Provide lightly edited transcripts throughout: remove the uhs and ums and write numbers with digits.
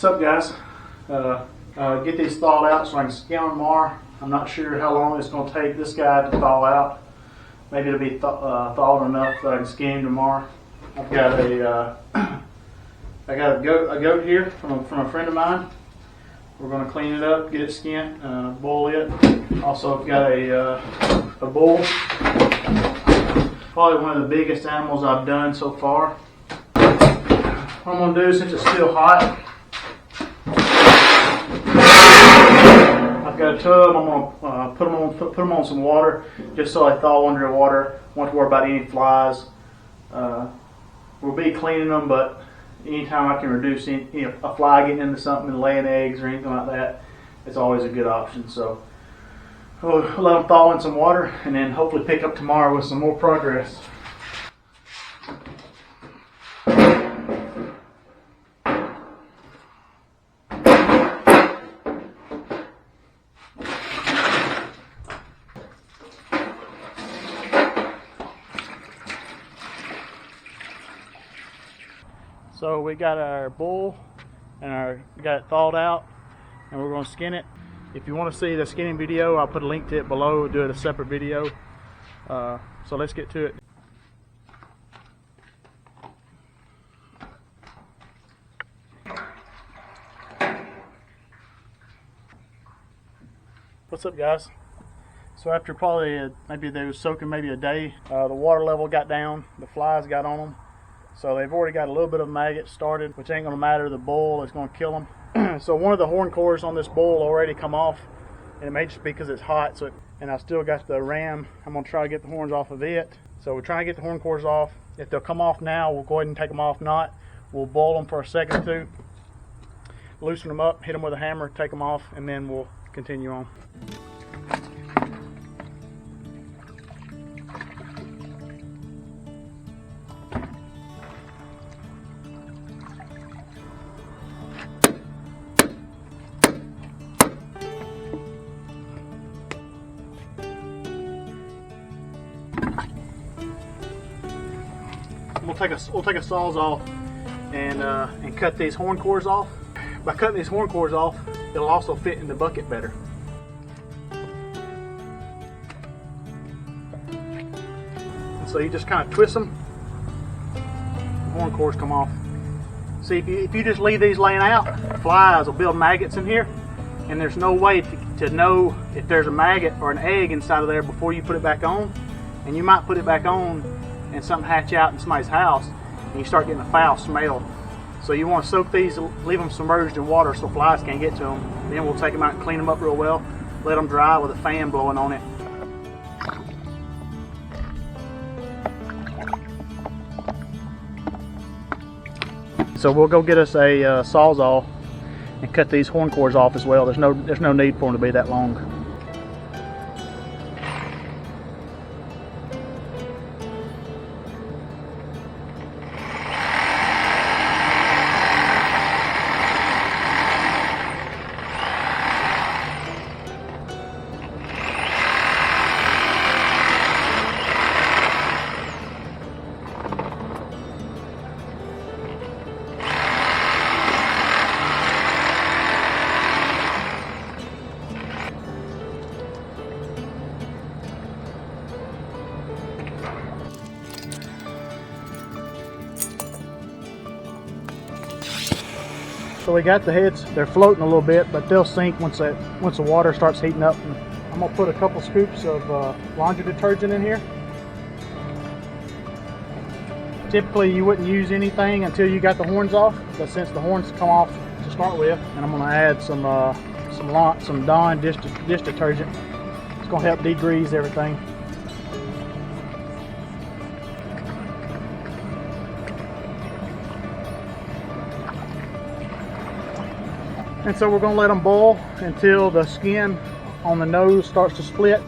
What's up, guys? Get these thawed out so I can skin them tomorrow. I'm not sure how long it's going to take this guy to thaw out. Maybe it'll be thawed enough that I can skin him tomorrow. I've got a goat here from a friend of mine. We're going to clean it up, get it skinned, boil it. Also, I've got a bull. Probably one of the biggest animals I've done so far. What I'm going to do, since it's still hot, I've got a tub. I'm going to put them on some water just so they thaw under the water. Won't have to worry about any flies. We'll be cleaning them, but anytime I can reduce a fly getting into something and laying eggs or anything like that, it's always a good option. So we'll let them thaw in some water and then hopefully pick up tomorrow with some more progress. So we got our bull and we got it thawed out, and we're going to skin it. If you want to see the skinning video, I'll put a link to it below. We'll do it a separate video. So let's get to it. What's up, guys? So after probably maybe they were soaking maybe a day, the water level got down, the flies got on them. So they've already got a little bit of maggots started, which ain't going to matter. The bull is going to kill them. So one of the horn cores on this bull already come off, and it may just be because it's hot. And I still got the ram. I'm going to try to get the horns off of it. So we're trying to get the horn cores off. If they'll come off now, we'll go ahead and take them off. Not, we'll boil them for a second or two, loosen them up, hit them with a hammer, take them off, and then we'll continue on. We'll take a sawzall and cut these horn cores off. By cutting these horn cores off, it'll also fit in the bucket better. And so you just kind of twist them, the horn cores come off. See, if you just leave these laying out, flies will build maggots in here, and there's no way to know if there's a maggot or an egg inside of there before you put it back on. And you might put it back on and something hatch out in somebody's house, and you start getting a foul smell. So you want to soak these, leave them submerged in water so flies can't get to them. Then we'll take them out and clean them up real well, let them dry with a fan blowing on it. So we'll go get us a sawzall and cut these horn cores off as well. There's no need for them to be that long. So we got the heads, they're floating a little bit, but they'll sink once the water starts heating up. And I'm gonna put a couple scoops of laundry detergent in here. Typically you wouldn't use anything until you got the horns off, but since the horns come off to start with, and I'm gonna add some Dawn dish detergent. It's gonna help degrease everything. And so we're going to let them boil until the skin on the nose starts to split.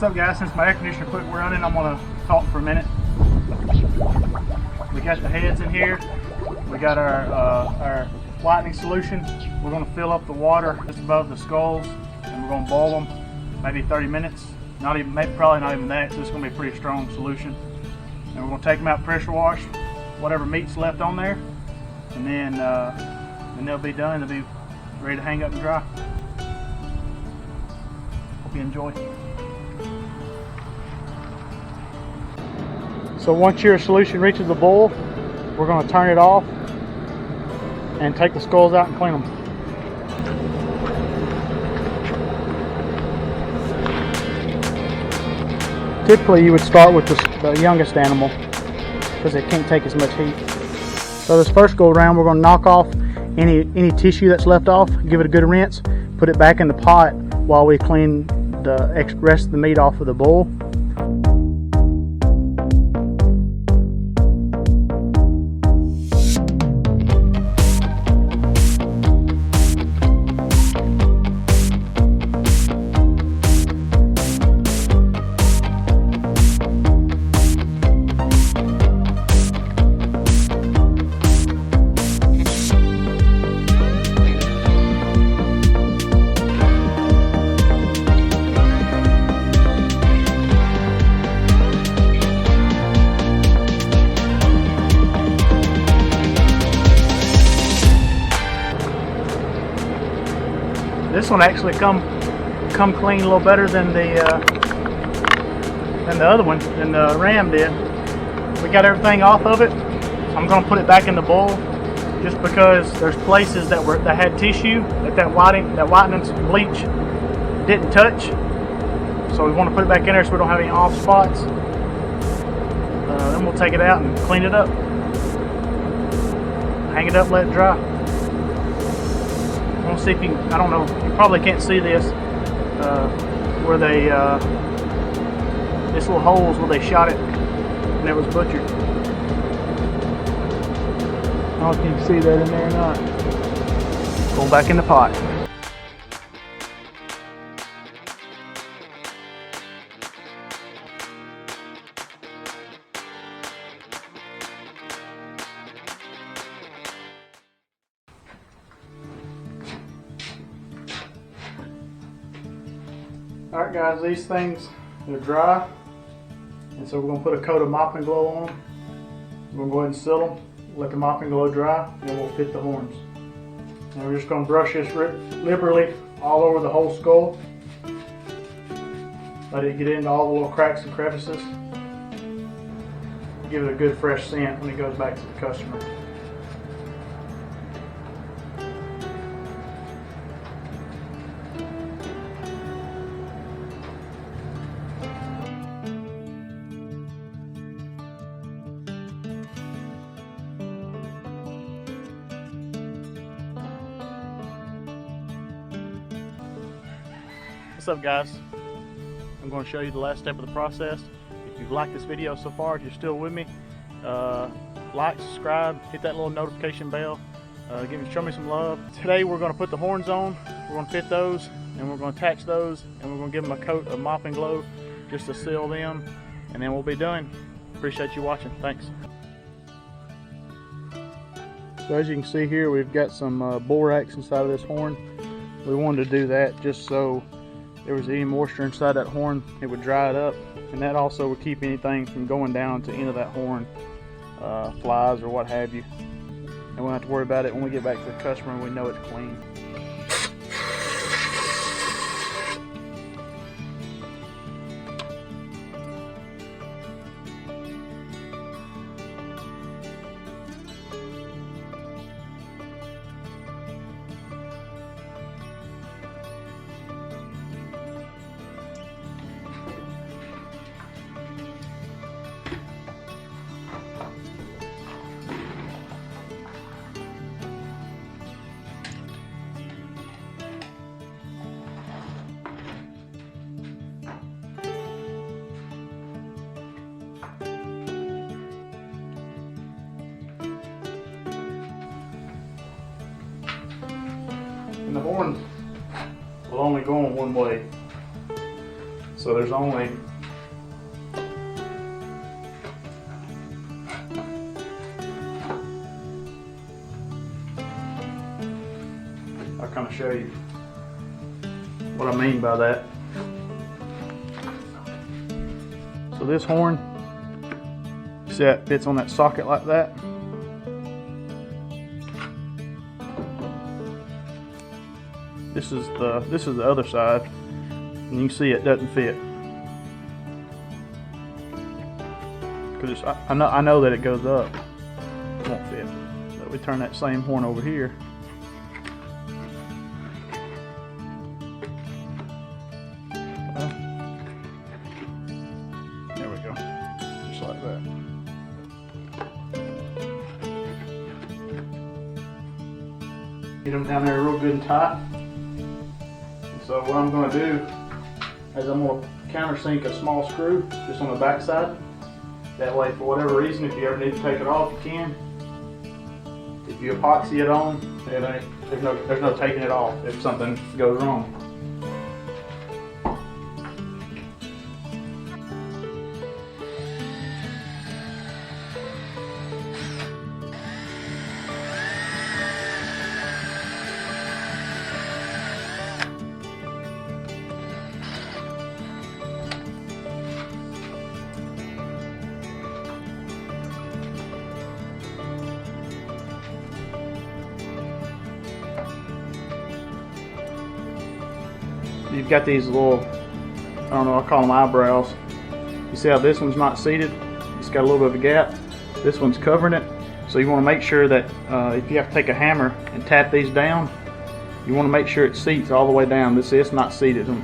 What's up, guys? Since my air conditioner quit running, I'm gonna talk for a minute. We got the heads in here. We got our whitening solution. We're gonna fill up the water just above the skulls, and we're gonna boil them maybe 30 minutes. Not even, probably not even that. So it's gonna be a pretty strong solution. And we're gonna take them out, pressure wash whatever meat's left on there, and then they'll be done. They'll be ready to hang up and dry. Hope you enjoy. So once your solution reaches the boil, we're going to turn it off and take the skulls out and clean them. Typically you would start with the youngest animal because it can't take as much heat. So this first go around, we're going to knock off any tissue that's left off, give it a good rinse, put it back in the pot while we clean the rest of the meat off of the bowl. This one actually come clean a little better than the other one, than the ram did. We got everything off of it. I'm going to put it back in the bowl just because there's places that had tissue that whitening bleach didn't touch. So we want to put it back in there so we don't have any off spots. Then we'll take it out and clean it up. Hang it up, let it dry. We'll see if you can, I don't know, you probably can't see this, where they, this little holes where they shot it and it was butchered. I don't know if you can see that in there or not. Go back in the pot. Alright guys, these things, they're dry, and so we're going to put a coat of mopping glow on them. We're going to go ahead and seal them, let the mopping glow dry, and then we'll fit the horns. And we're just going to brush this liberally all over the whole skull. Let it get into all the little cracks and crevices. Give it a good fresh scent when it goes back to the customer. What's up, guys? I'm going to show you the last step of the process. If you've liked this video so far, if you're still with me, like, subscribe, hit that little notification bell, show me some love. Today we're going to put the horns on, we're going to fit those, and we're going to attach those, and we're going to give them a coat of mopping glow just to seal them, and then we'll be done. Appreciate you watching. Thanks. So as you can see here, we've got some borax inside of this horn. We wanted to do that just so there was any moisture inside that horn, it would dry it up, and that also would keep anything from going down to the end of that horn, flies or what have you. And we won't have to worry about it when we get back to the customer and we know it's clean. And the horn will only go on one way. So there's only I'll kind of show you what I mean by that. So this horn, see that fits on that socket like that. This is the other side, and you can see it doesn't fit. Because I know that it goes up, it won't fit. So we turn that same horn over here. There we go, just like that. Get them down there real good and tight. So what I'm going to do is I'm going to countersink a small screw just on the back side. That way, for whatever reason, if you ever need to take it off, you can. If you epoxy it on, there's no taking it off if something goes wrong. You've got these little, I don't know, I call them eyebrows. You see how this one's not seated? It's got a little bit of a gap. This one's covering it. So you want to make sure that if you have to take a hammer and tap these down, you want to make sure it seats all the way down. This is not seated. And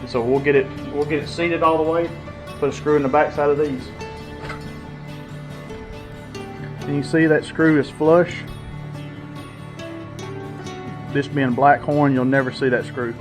so we'll get it seated all the way. Put a screw in the back side of these. And you see that screw is flush. This being a black horn, you'll never see that screw.